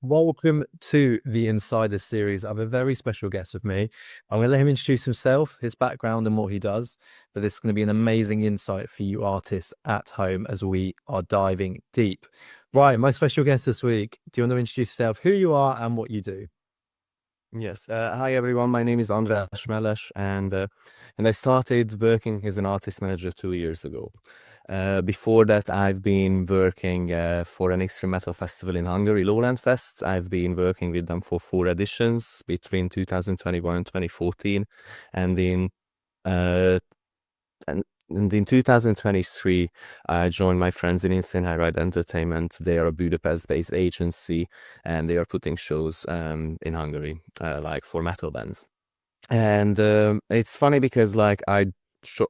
Welcome to the Insider series. I have a very special guest with me. I'm going to let him introduce himself, his background, and what he does. But this is going to be an amazing insight for you artists at home as we are diving deep. Right, my special guest this week. Do you want to introduce yourself, who you are, and what you do? Yes. Hi everyone. My name is Andreas Melles, and I started working as an artist manager 2 years ago. Before that, I've been working for an extreme metal festival in Hungary, Lowland Fest. I've been working with them for 4 editions between 2021 and 2014, and in uh, and in 2023, I joined my friends in Insane High Ride Entertainment. They are a Budapest-based agency, and they are putting shows in Hungary, like for metal bands. And it's funny because like I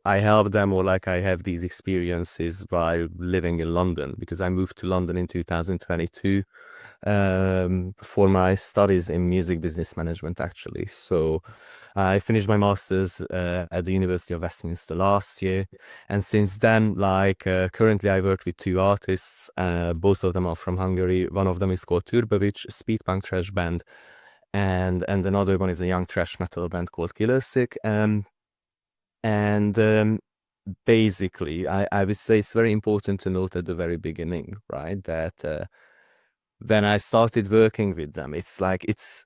help them, or like I have these experiences while living in London, because I moved to London in 2022 for my studies in music business management, actually. So I finished my master's at the University of Westminster last year, and since then, like currently, I work with two artists. Both of them are from Hungary. One of them is called Turbovic, speed punk thrash band, and another one is a young thrash metal band called Killersick. And basically, I would say it's very important to note at the very beginning, right, that when I started working with them, it's like it's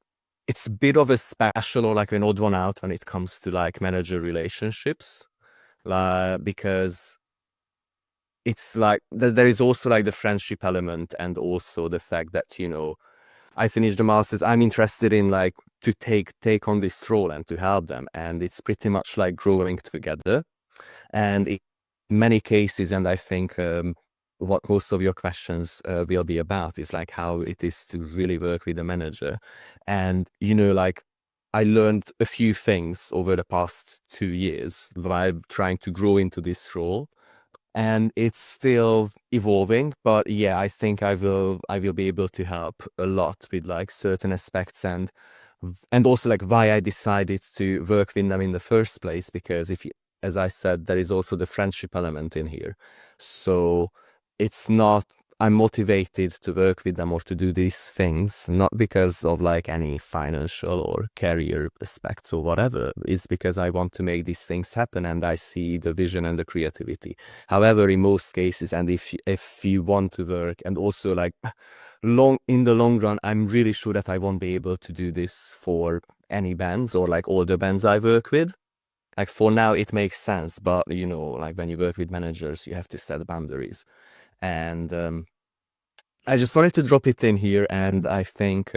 a bit of a special or like an odd one out when it comes to like manager relationships, because it's like there is also like the friendship element, and also the fact that I finished the masters. I'm interested in like to take on this role and to help them, and it's pretty much like growing together. And in many cases, and I think what most of your questions will be about is like how it is to really work with a manager. And like I learned a few things over the past 2 years while trying to grow into this role, and it's still evolving. But yeah, I think I will be able to help a lot with like certain aspects, and also like why I decided to work with them in the first place, because if you, as I said, there is also the friendship element in here. So it's not, I'm motivated to work with them or to do these things, not because of like any financial or career aspects or whatever. It's because I want to make these things happen, and I see the vision and the creativity. However, in most cases, and if you want to work, and also like in the long run, I'm really sure that I won't be able to do this for any bands or like all the bands I work with. Like for now, it makes sense, but like when you work with managers, you have to set boundaries. And I just wanted to drop it in here, and I think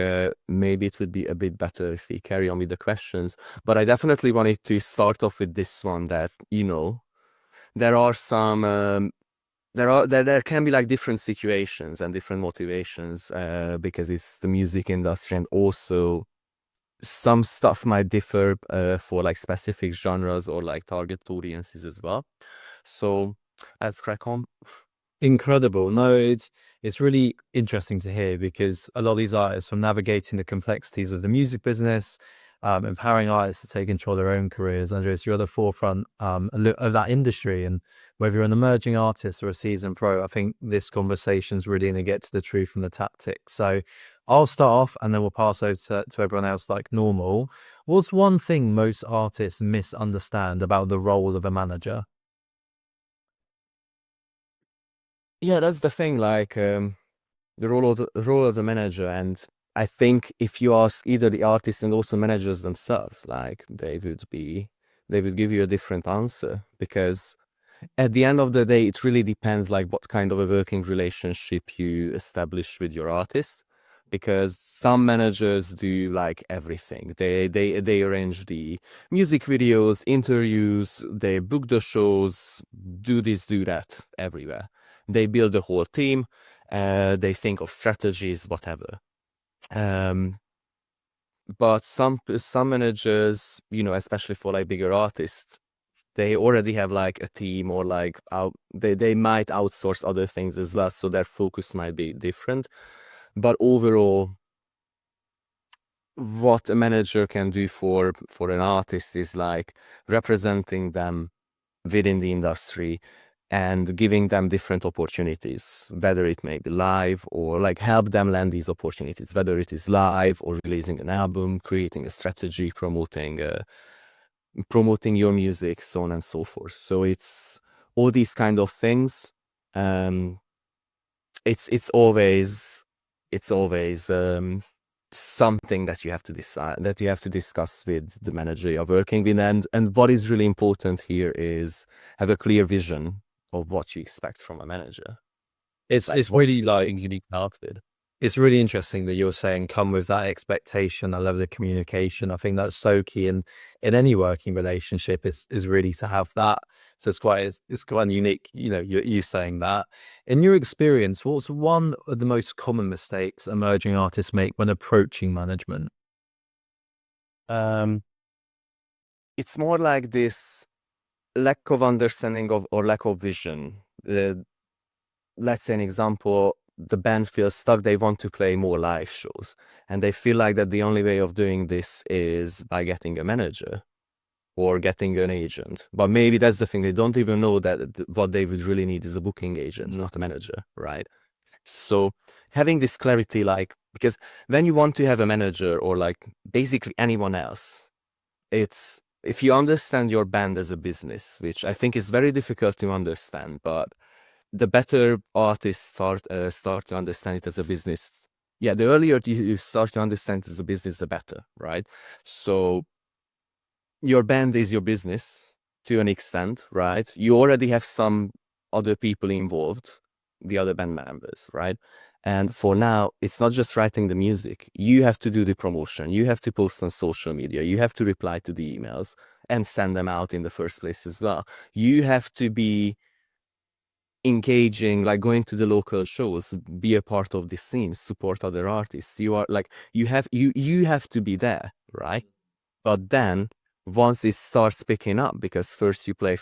maybe it would be a bit better if we carry on with the questions. But I definitely wanted to start off with this one, that there are some there can be like different situations and different motivations, because it's the music industry, and also some stuff might differ for like specific genres or like target audiences as well. So let's crack on. Incredible. No, it's really interesting to hear, because a lot of these artists, from navigating the complexities of the music business, empowering artists to take control of their own careers. Andreas, you're at the forefront of that industry, and whether you're an emerging artist or a seasoned pro, I think this conversation is really going to get to the truth and the tactics. So I'll start off, and then we'll pass over to everyone else like normal. What's one thing most artists misunderstand about the role of a manager? Yeah, that's the thing, like the role of the manager. And I think if you ask either the artists and also managers themselves, like they would give you a different answer, because at the end of the day, it really depends like what kind of a working relationship you establish with your artist. Because some managers do like everything. They arrange the music videos, interviews, they book the shows, do this, do that everywhere. They build the whole team, they think of strategies, whatever. Um, but some managers, especially for like bigger artists, they already have like a team, or like they might outsource other things as well, so their focus might be different. But overall, what a manager can do for an artist is like representing them within the industry, and giving them different opportunities, whether it may be live or like help them land these opportunities, whether it is live or releasing an album, creating a strategy, promoting your music, so on and so forth. So it's all these kind of things. Um, it's always something that you have to decide, that you have to discuss with the manager you're working with, and what is really important here is have a clear vision of what you expect from a manager. It's really like you need help with. it's really interesting that you're saying come with that expectation, that level of communication. I think that's so key in any working relationship is really to have that. So it's quite unique, you know, you saying that. In your experience, what's one of the most common mistakes emerging artists make when approaching management? It's more like this lack of understanding of or lack of vision. Let's say an example, the band feels stuck, they want to play more live shows, and they feel like that the only way of doing this is by getting a manager or getting an agent. But maybe that's the thing, they don't even know that what they would really need is a booking agent, not a manager, right? So having this clarity, like, because when you want to have a manager or like basically anyone else, it's if you understand your band as a business, which I think is very difficult to understand, but the better artists start to understand it as a business. Yeah, the earlier you start to understand it as a business, the better, right? So your band is your business to an extent, right? You already have some other people involved, the other band members, right? And for now, it's not just writing the music. You have to do the promotion. You have to post on social media. You have to reply to the emails and send them out in the first place as well. You have to be engaging, like going to the local shows, be a part of the scene, support other artists. You are like, you have to be there, right? But then once it starts picking up, because first you play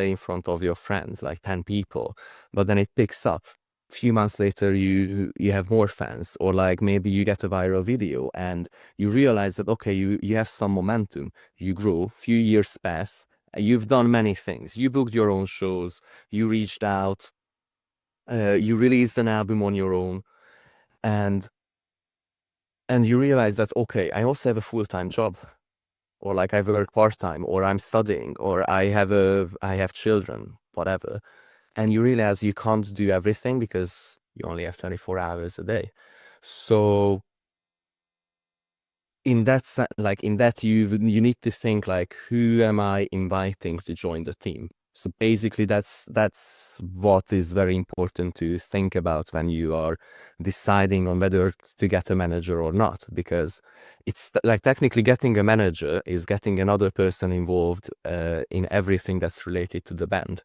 in front of your friends, like 10 people, but then it picks up. A few months later, you have more fans, or like maybe you get a viral video and you realize that, okay, you have some momentum, you grow, few years pass, you've done many things. You booked your own shows, you reached out, you released an album on your own, and you realize that, okay, I also have a full-time job, or like I work part-time, or I'm studying, or I have children, whatever. And you realize you can't do everything because you only have 24 hours a day. So in that you need to think like, who am I inviting to join the team? So basically that's what is very important to think about when you are deciding on whether to get a manager or not, because it's like technically getting a manager is getting another person involved in everything that's related to the band.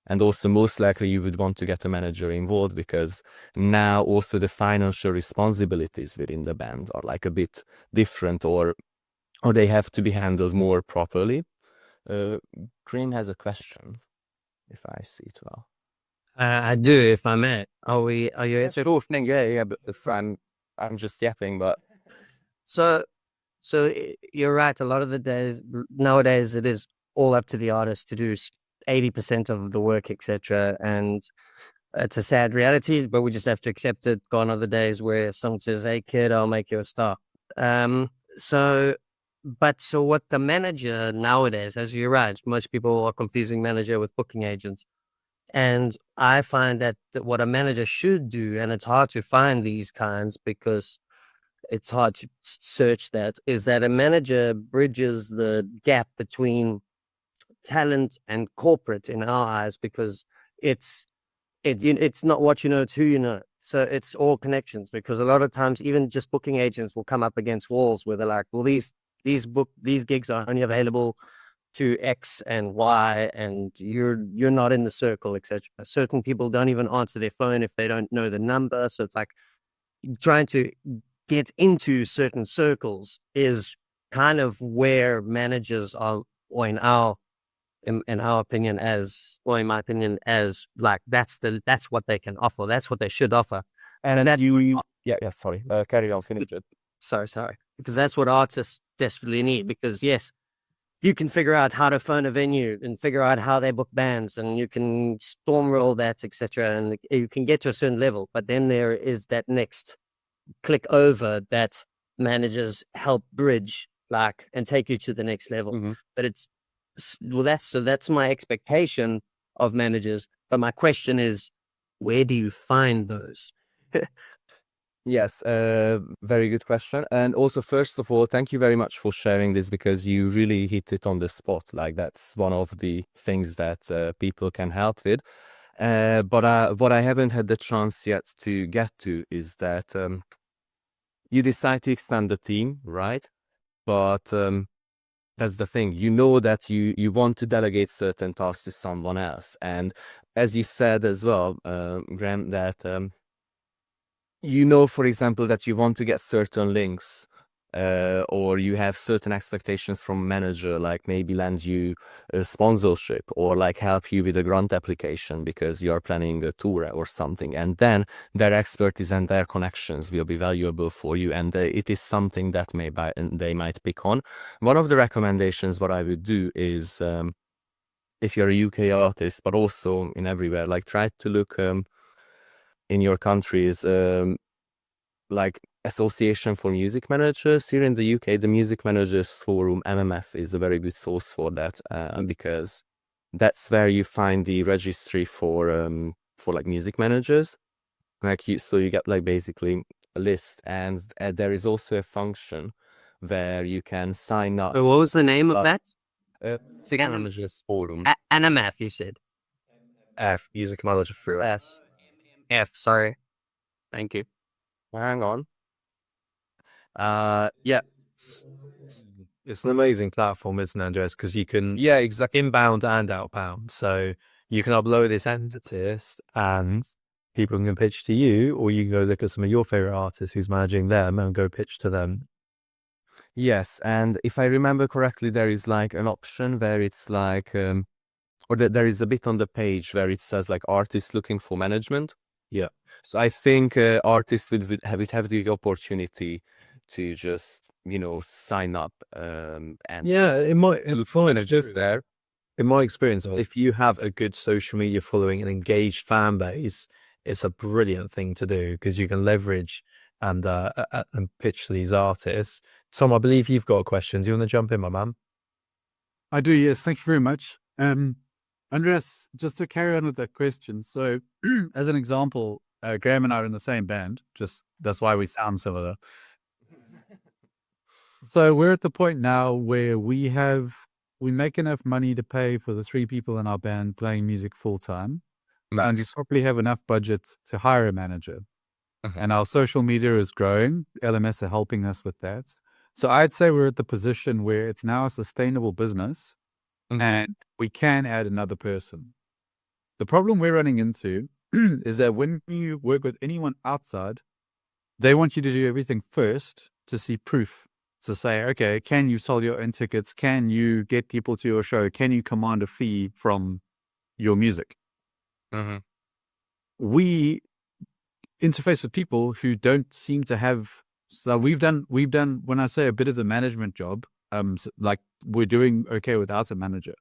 And also most likely you would want to get a manager involved because now also the financial responsibilities within the band are like a bit different, or they have to be handled more properly. Green has a question, if I see it well. I do, if I may. Are you answering? Yeah, but I'm just yapping, but So, you're right. A lot of the days nowadays, it is all up to the artist to do 80% of the work, etc. And it's a sad reality, but we just have to accept it. Gone are the days where someone says, "Hey, kid, I'll make you a star." So, so what the manager nowadays, as you're right, most people are confusing manager with booking agents. And I find that what a manager should do, and it's hard to find these kinds because it's hard to search that, is that a manager bridges the gap between talent and corporate in our eyes, because it's not what you know, it's who you know. So it's all connections, because a lot of times even just booking agents will come up against walls where they're like, well, these gigs are only available to X and Y, and you're not in the circle, etc. Certain people don't even answer their phone if they don't know the number. So it's like trying to get into certain circles is kind of where managers are, or in our opinion, or in my opinion, as like that's what they can offer, that's what they should offer. and that yeah, sorry, carry on, finish it. Sorry, because that's what artists desperately need. Because yes, you can figure out how to phone a venue and figure out how they book bands, and you can stormroll that, etc. And you can get to a certain level, but then there is that next click over that managers help bridge, like, and take you to the next level. Mm-hmm. But that's my expectation of managers. But my question is, where do you find those? Yes, very good question. And also, first of all, thank you very much for sharing this, because you really hit it on the spot. Like, that's one of the things that people can help with. But what I haven't had the chance yet to get to is that you decide to extend the team, right? But that's the thing. You know that you want to delegate certain tasks to someone else. And as you said as well, Graham, that you know, for example, that you want to get certain links, or you have certain expectations from a manager, like maybe lend you a sponsorship or like help you with a grant application because you are planning a tour or something. And then their expertise and their connections will be valuable for you, and it is something that they might pick on. One of the recommendations what I would do is, if you're a UK artist, but also in everywhere, like try to look in your countries, like Association for Music Managers. Here in the UK, the Music Managers Forum, MMF, is a very good source for that, because that's where you find the registry for like music managers. Like so you get like basically a list, and there is also a function where you can sign up. What was the name of that? Music Managers Forum. Anamath, you said. Music Manager through F, sorry. Thank you. Hang on. Yeah. It's an amazing platform, isn't it, Andreas? Because you can Yeah, exactly. inbound and outbound. So you can upload this entitist and people can pitch to you, or you can go look at some of your favorite artists who's managing them and go pitch to them. Yes, and if I remember correctly, there is like an option where it's like, or there is a bit on the page where it says like artists looking for management. Yeah. So I think artists would have the opportunity to just, sign up. And Yeah, it might. it's just there. In my experience, if you have a good social media following and engaged fan base, it's a brilliant thing to do because you can leverage and pitch these artists. Tom, I believe you've got a question. Do you want to jump in, my man? I do, yes. Thank you very much. Andreas, just to carry on with that question. So, as an example, Graham and I are in the same band. Just that's why we sound similar. So we're at the point now where we make enough money to pay for the 3 people in our band playing music full time, and we probably have enough budget to hire a manager. And our social media is growing. LMS are helping us with that. So I'd say we're at the position where it's now a sustainable business, and we can add another person. The problem we're running into is that when you work with anyone outside, they want you to do everything first to see proof. To say, okay, can you sell your own tickets? Can you get people to your show? Can you command a fee from your music? We interface with people who don't seem to have. So we've done. When I say a bit of the management job, like we're doing okay without a manager.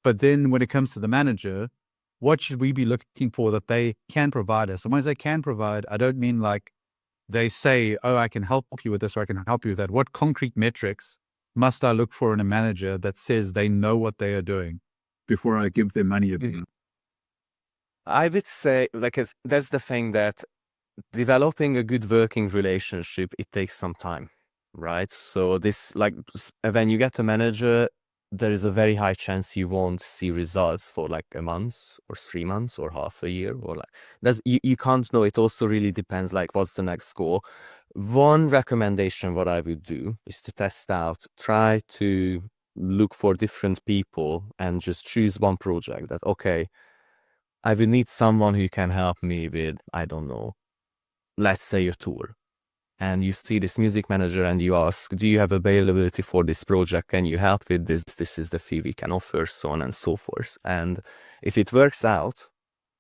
But then when it comes to the manager, what should we be looking for that they can provide us? And when I say can provide, I don't mean like they say, oh, I can help you with this or I can help you with that. What concrete metrics must I look for in a manager that says they know what they are doing before I give them money? I would say, like, that's the thing, that developing a good working relationship, it takes some time, right? So this, like, when you get a manager, there is a very high chance you won't see results for like a month or 3 months or half a year, or like you can't know. It also really depends, like, what's the next goal. One recommendation what I would do is to test out, try to look for different people and just choose one project that, okay, I will need someone who can help me with, I don't know, let's say a tour. And you see this music manager and you ask, do you have availability for this project? Can you help with this? This is the fee we can offer, so on and so forth. And if it works out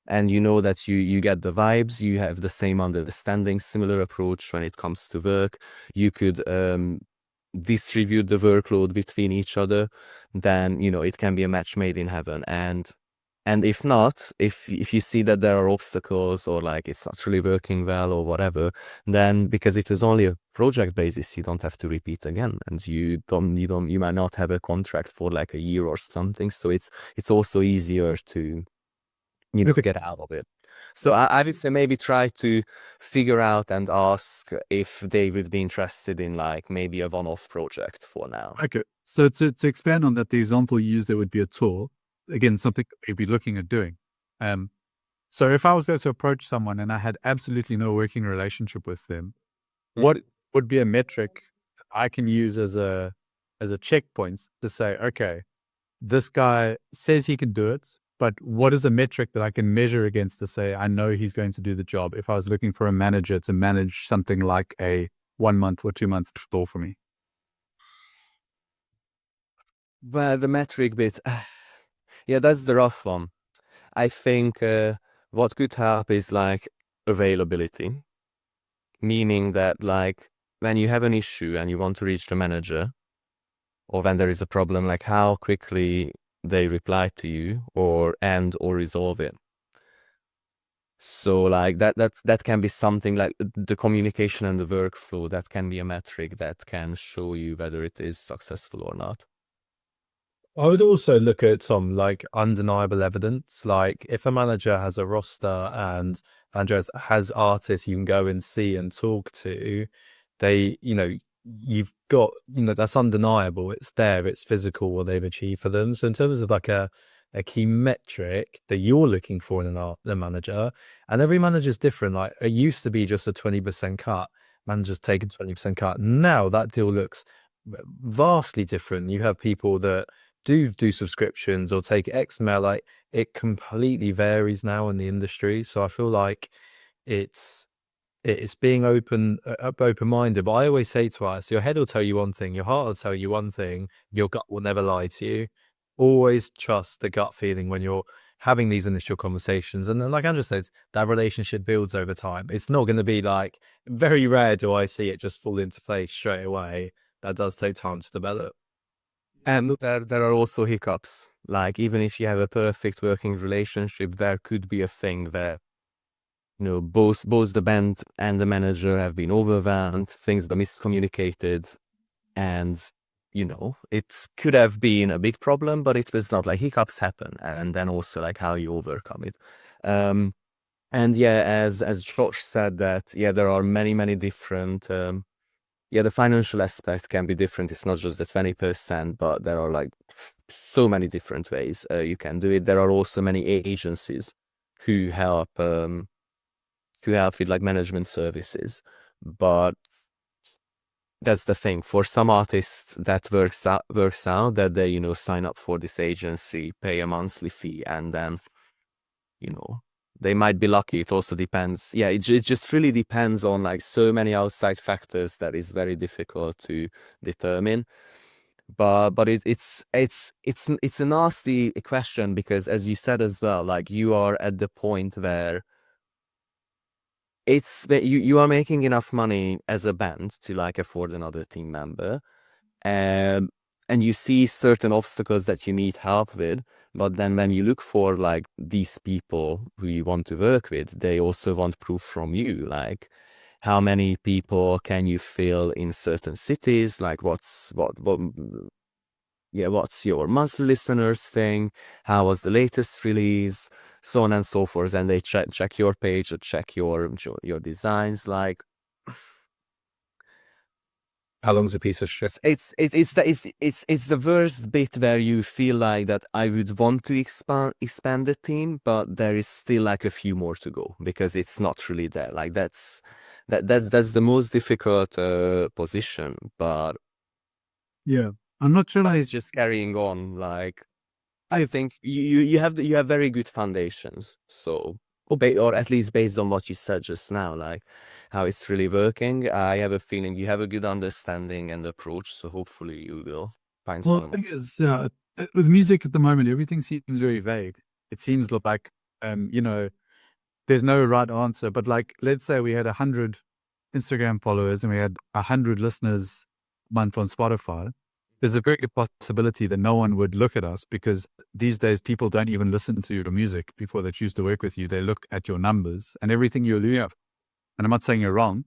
and you know that you get the vibes, you have the same understanding, similar approach when it comes to work, you could distribute the workload between each other, then it can be a match made in heaven. And if not, if you see that there are obstacles or like it's not really working well or whatever, then because it was only a project basis, you don't have to repeat again, and you might not have a contract for like a year or something. So it's also easier to get out of it. So I would say maybe try to figure out and ask if they would be interested in like maybe a one-off project for now. Okay. So to expand on that, the example you used there would be a tour. Again, something we'd be looking at doing. So if I was going to approach someone and I had absolutely no working relationship with them, what would be a metric I can use as a checkpoint to say, okay, this guy says he can do it, but what is a metric that I can measure against to say, I know he's going to do the job if I was looking for a manager to manage something like a 1 month or 2 month tour for me? Well, the metric bit, yeah, that's the rough one. I think what could help is like availability, meaning that like when you have an issue and you want to reach the manager, or when there is a problem, like how quickly they reply to you or resolve it. So like that can be something like the communication and the workflow, that can be a metric that can show you whether it is successful or not. I would also look at some like undeniable evidence. Like if a manager has a roster and Andreas has artists you can go and see and talk to, you've got, that's undeniable. It's there, it's physical what they've achieved for them. So in terms of like a key metric that you're looking for in a manager, and every manager is different. Like it used to be just a 20% cut. Managers take a 20% cut. Now that deal looks vastly different. You have people that do subscriptions or take XML. Like it completely varies now in the industry. So I feel like it's being open-minded. But I always say to us, your head will tell you one thing, your heart will tell you one thing, your gut will never lie to you. Always trust the gut feeling when you're having these initial conversations. And then, like Andrew says, that relationship builds over time. It's not going to be like, very rare do I see it just fall into place straight away. That does take time to develop. And there are also hiccups. Like even if you have a perfect working relationship, there could be a thing where both the band and the manager have been overwhelmed, things are miscommunicated, and it could have been a big problem, but it was not. Like hiccups happen, and then also like how you overcome it. And yeah, as Josh said, that there are many different the financial aspect can be different. It's not just the 20%, but there are like so many different ways you can do it. There are also many agencies who help with like management services, but that's the thing. For some artists, that works out that they sign up for this agency, pay a monthly fee, and then they might be lucky. It also depends. Yeah, it just really depends on like so many outside factors that is very difficult to determine. But it's a nasty question, because as you said as well, like you are at the point where you are making enough money as a band to like afford another team member, and you see certain obstacles that you need help with. But then when you look for like these people who you want to work with, they also want proof from you, like how many people can you fill in certain cities, like what's your monthly listeners thing, how was the latest release, so on and so forth. And they check your page or check your designs, like How long's a piece of string? it's the worst bit where you feel like that I would want to expand the team, but there is still like a few more to go, because it's not really there. Like that's the most difficult position, but Yeah. I'm not sure. it's just carrying on. Like I think you have very good foundations. So or at least based on what you said just now, like how it's really working, I have a feeling you have a good understanding and approach. So hopefully you will find Well, someone. the thing is, with music at the moment, everything seems very vague. It seems like, there's no right answer. But like, let's say we had 100 Instagram followers and we had 100 listeners month on Spotify, there's a very good possibility that no one would look at us, because these days people don't even listen to your music before they choose to work with you. They look at your numbers and everything you're doing. And I'm not saying you're wrong,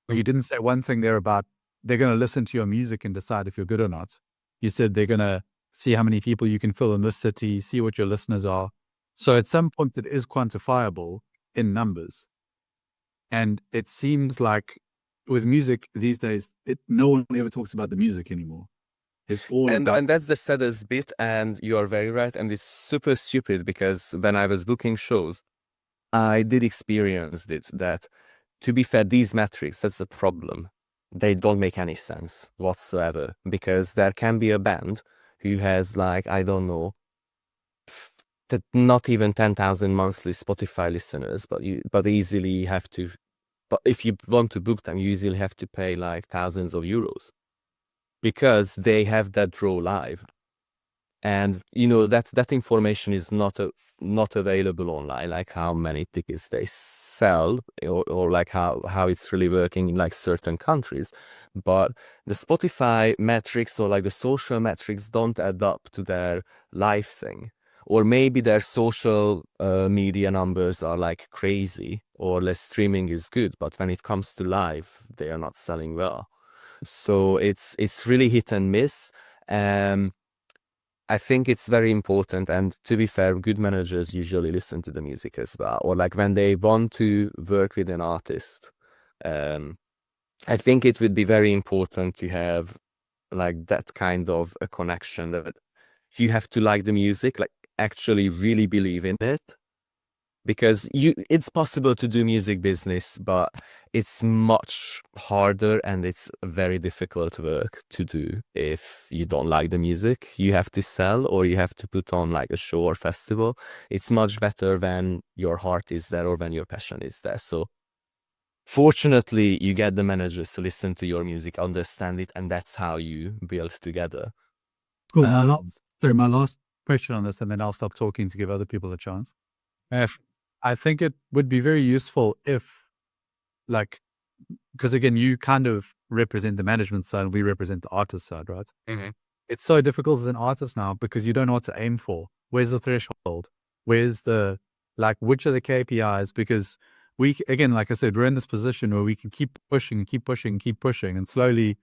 but you didn't say one thing there about they're going to listen to your music and decide if you're good or not. You said they're going to see how many people you can fill in this city, see what your listeners are. So at some point it is quantifiable in numbers. And it seems like with music these days, no one ever talks about the music anymore. It's all about... And that's the saddest bit, and you are very right, and it's super stupid, because when I was booking shows, I did experience it, that, to be fair, these metrics, that's the problem. They don't make any sense whatsoever, because there can be a band who has, like, I don't know, not even 10,000 monthly Spotify listeners, but easily have to, but if you want to book them, you usually have to pay like thousands of euros, because they have that draw live. And that information is not available online, like how many tickets they sell, or like how it's really working in like certain countries. But the Spotify metrics, or like the social metrics, don't add up to their live thing. Or maybe their social media numbers are like crazy, or less streaming is good, but when it comes to live, they are not selling well. So it's really hit and miss. I think it's very important, and to be fair, good managers usually listen to the music as well, or like when they want to work with an artist. I think it would be very important to have like that kind of a connection, that you have to like the music, like actually really believe in it. Because it's possible to do music business, but it's much harder, and it's very difficult work to do if you don't like the music you have to sell, or you have to put on like a show or festival. It's much better when your heart is there, or when your passion is there. So fortunately, you get the managers to listen to your music, understand it, and that's how you build together. Cool. Sorry, my last question on this, and then I'll stop talking to give other people a chance. I think it would be very useful if, like, because again, you kind of represent the management side, and we represent the artist side, right? Mm-hmm. It's so difficult as an artist now, because you don't know what to aim for. Where's the threshold? Where's the, like, which are the KPIs? Because again, like I said, we're in this position where we can keep pushing, and slowly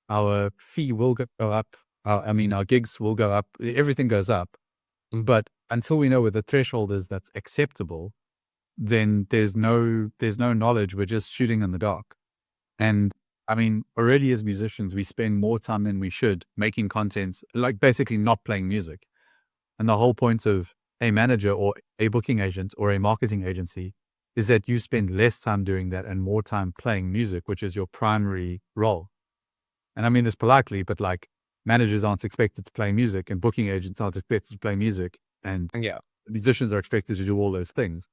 our fee will go up. Our gigs will go up. Everything goes up. But until we know where the threshold is that's acceptable, then there's no knowledge. We're just shooting in the dark. And I mean, already as musicians, we spend more time than we should making content, like basically not playing music. And the whole point of a manager or a booking agent or a marketing agency is that you spend less time doing that and more time playing music, which is your primary role. And I mean this politely, but like, managers aren't expected to play music, and booking agents aren't expected to play music, and musicians are expected to do all those things.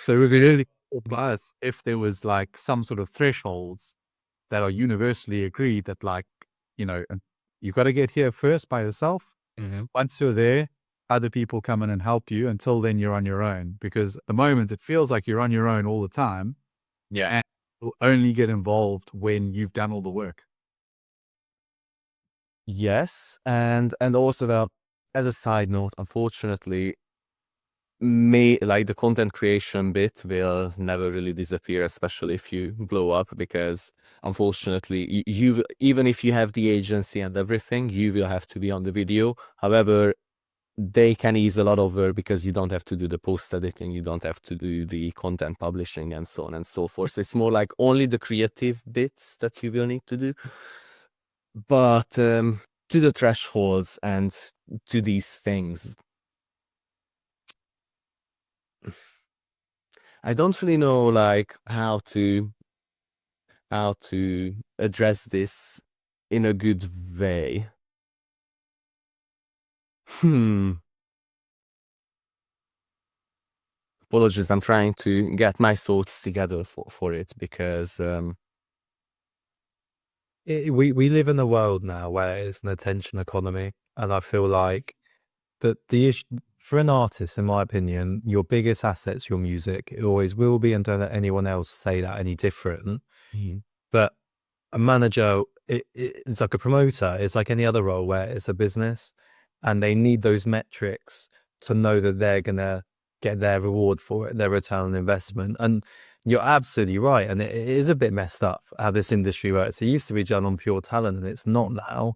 So it would be really cool for us if there was like some sort of thresholds that are universally agreed, that like, you've got to get here first by yourself. Mm-hmm. Once you're there, other people come in and help you. Until then, you're on your own, because at the moment it feels like you're on your own all the time. Yeah. And you'll only get involved when you've done all the work. Yes, and also, well, as a side note, unfortunately, like the content creation bit will never really disappear, especially if you blow up, because unfortunately, you even if you have the agency and everything, you will have to be on the video. However, they can ease a lot of work, because you don't have to do the post editing, you don't have to do the content publishing, and so on and so forth. So it's more like only the creative bits that you will need to do. But to the thresholds and to these things, I don't really know like how to address this in a good way. Apologies, I'm trying to get my thoughts together for it, because we live in a world now where it's an attention economy, and I feel like that the issue for an artist, in my opinion, your biggest asset's your music. It always will be, and don't let anyone else say that any different. Mm-hmm. But a manager, it's like a promoter. It's like any other role where it's a business and they need those metrics to know that they're gonna get their reward for it, their return on investment. And you're absolutely right. And it is a bit messed up how this industry works. It used to be done on pure talent and it's not now.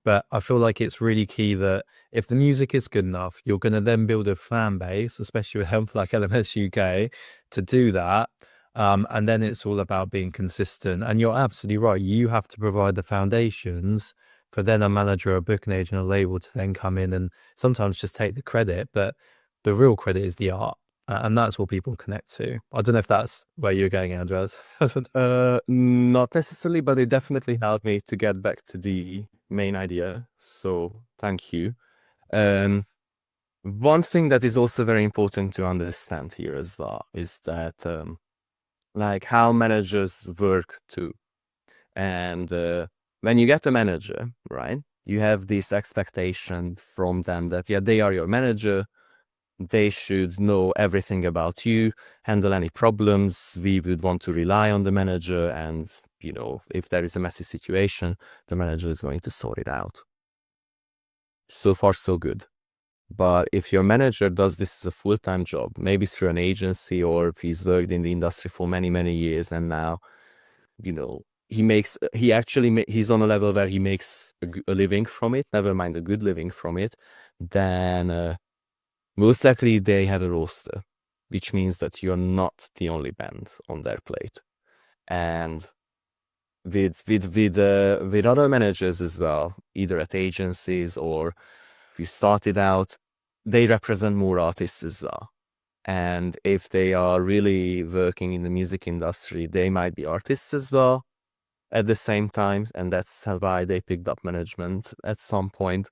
But I feel like it's really key that if the music is good enough, you're going to then build a fan base, especially with help like LMS UK, to do that. And then it's all about being consistent. And you're absolutely right. You have to provide the foundations for then a manager, a booking agent, a label to then come in and sometimes just take the credit. But the real credit is the art. And that's what people connect to. I don't know if that's where you're going, Andreas. Not necessarily, but it definitely helped me to get back to the main idea. So thank you. One thing that is also very important to understand here as well is that like how managers work too. And when you get a manager, right, you have this expectation from them that, yeah, they are your manager. They should know everything about you, handle any problems. We would want to rely on the manager. And, you know, if there is a messy situation, the manager is going to sort it out. So far, so good. But if your manager does this as a full-time job, maybe through an agency, or if he's worked in the industry for many, many years and now, you know, he's on a level where he makes a living from it, never mind a good living from it, then most likely they have a roster, which means that you're not the only band on their plate. And with other managers as well, either at agencies or if you started out, they represent more artists as well. And if they are really working in the music industry, they might be artists as well at the same time, and that's why they picked up management at some point.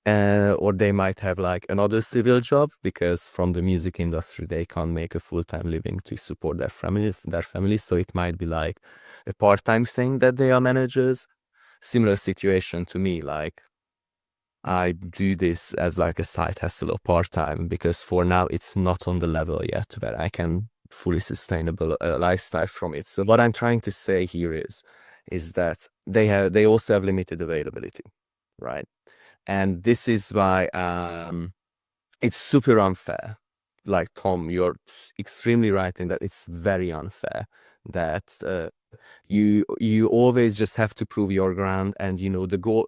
Or they might have like another civil job, because from the music industry they can't make a full-time living to support their family. So it might be like a part-time thing that they are managers. Similar situation to me, like I do this as like a side hustle or part-time, because for now it's not on the level yet where I can fully sustainable lifestyle from it. So what I'm trying to say here is that they also have limited availability, right? And this is why it's super unfair. Like Tom, you're extremely right in that it's very unfair that you always just have to prove your ground, and you know the goal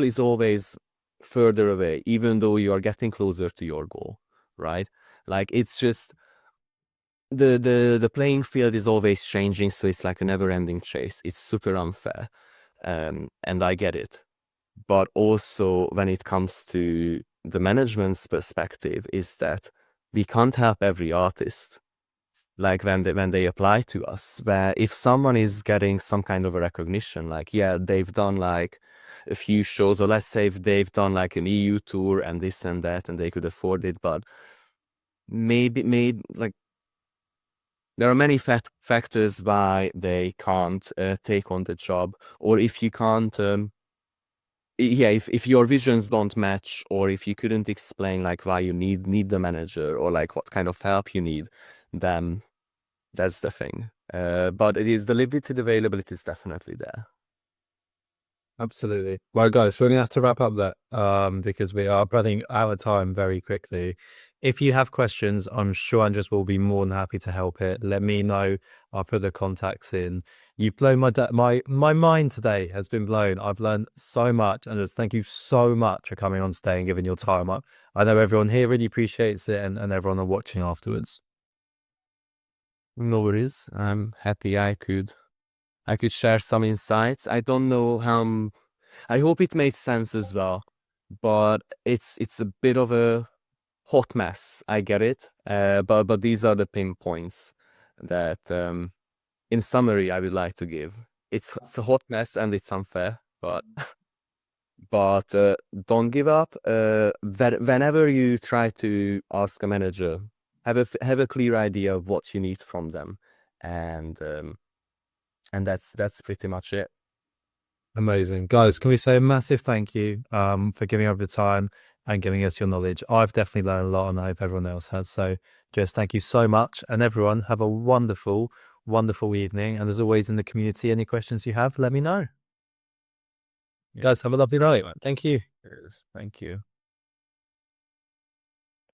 is always further away, even though you are getting closer to your goal, right? Like it's just the playing field is always changing, so it's like a never-ending chase. It's super unfair. And I get it. But also when it comes to the management's perspective, is that we can't help every artist. Like when they apply to us, where if someone is getting some kind of a recognition, like, yeah, they've done like a few shows, or let's say if they've done like an EU tour and this and that, and they could afford it, but maybe like there are many factors why they can't take on the job. Or if you can't, if your visions don't match, or if you couldn't explain like why you need the manager, or like what kind of help you need, then that's the thing. But it is the limited availability is definitely there. Absolutely. Well, guys, we're going to have to wrap up that because we are running out of time very quickly. If you have questions, I'm sure Andreas will be more than happy to help it. Let me know. I'll put the contacts in. You've blown my mind today has been blown. I've learned so much. Andreas, thank you so much for coming on today and giving your time. I know everyone here really appreciates it, and everyone watching afterwards. No worries. I'm happy I could share some insights. I don't know how. I hope it made sense as well, but it's a bit of a hot mess. I get it. But these are the pinpoints that, in summary, I would like to give. It's a hot mess and it's unfair, but don't give up. Whenever you try to ask a manager, have a clear idea of what you need from them, and that's pretty much it. Amazing. Guys, can we say a massive thank you for giving up your time and giving us your knowledge? I've definitely learned a lot, and I hope everyone else has. So just thank you so much. And everyone, have a wonderful wonderful evening. And as always in the community, any questions you have, let me know. Guys, have a lovely night. Thank you. Thank you.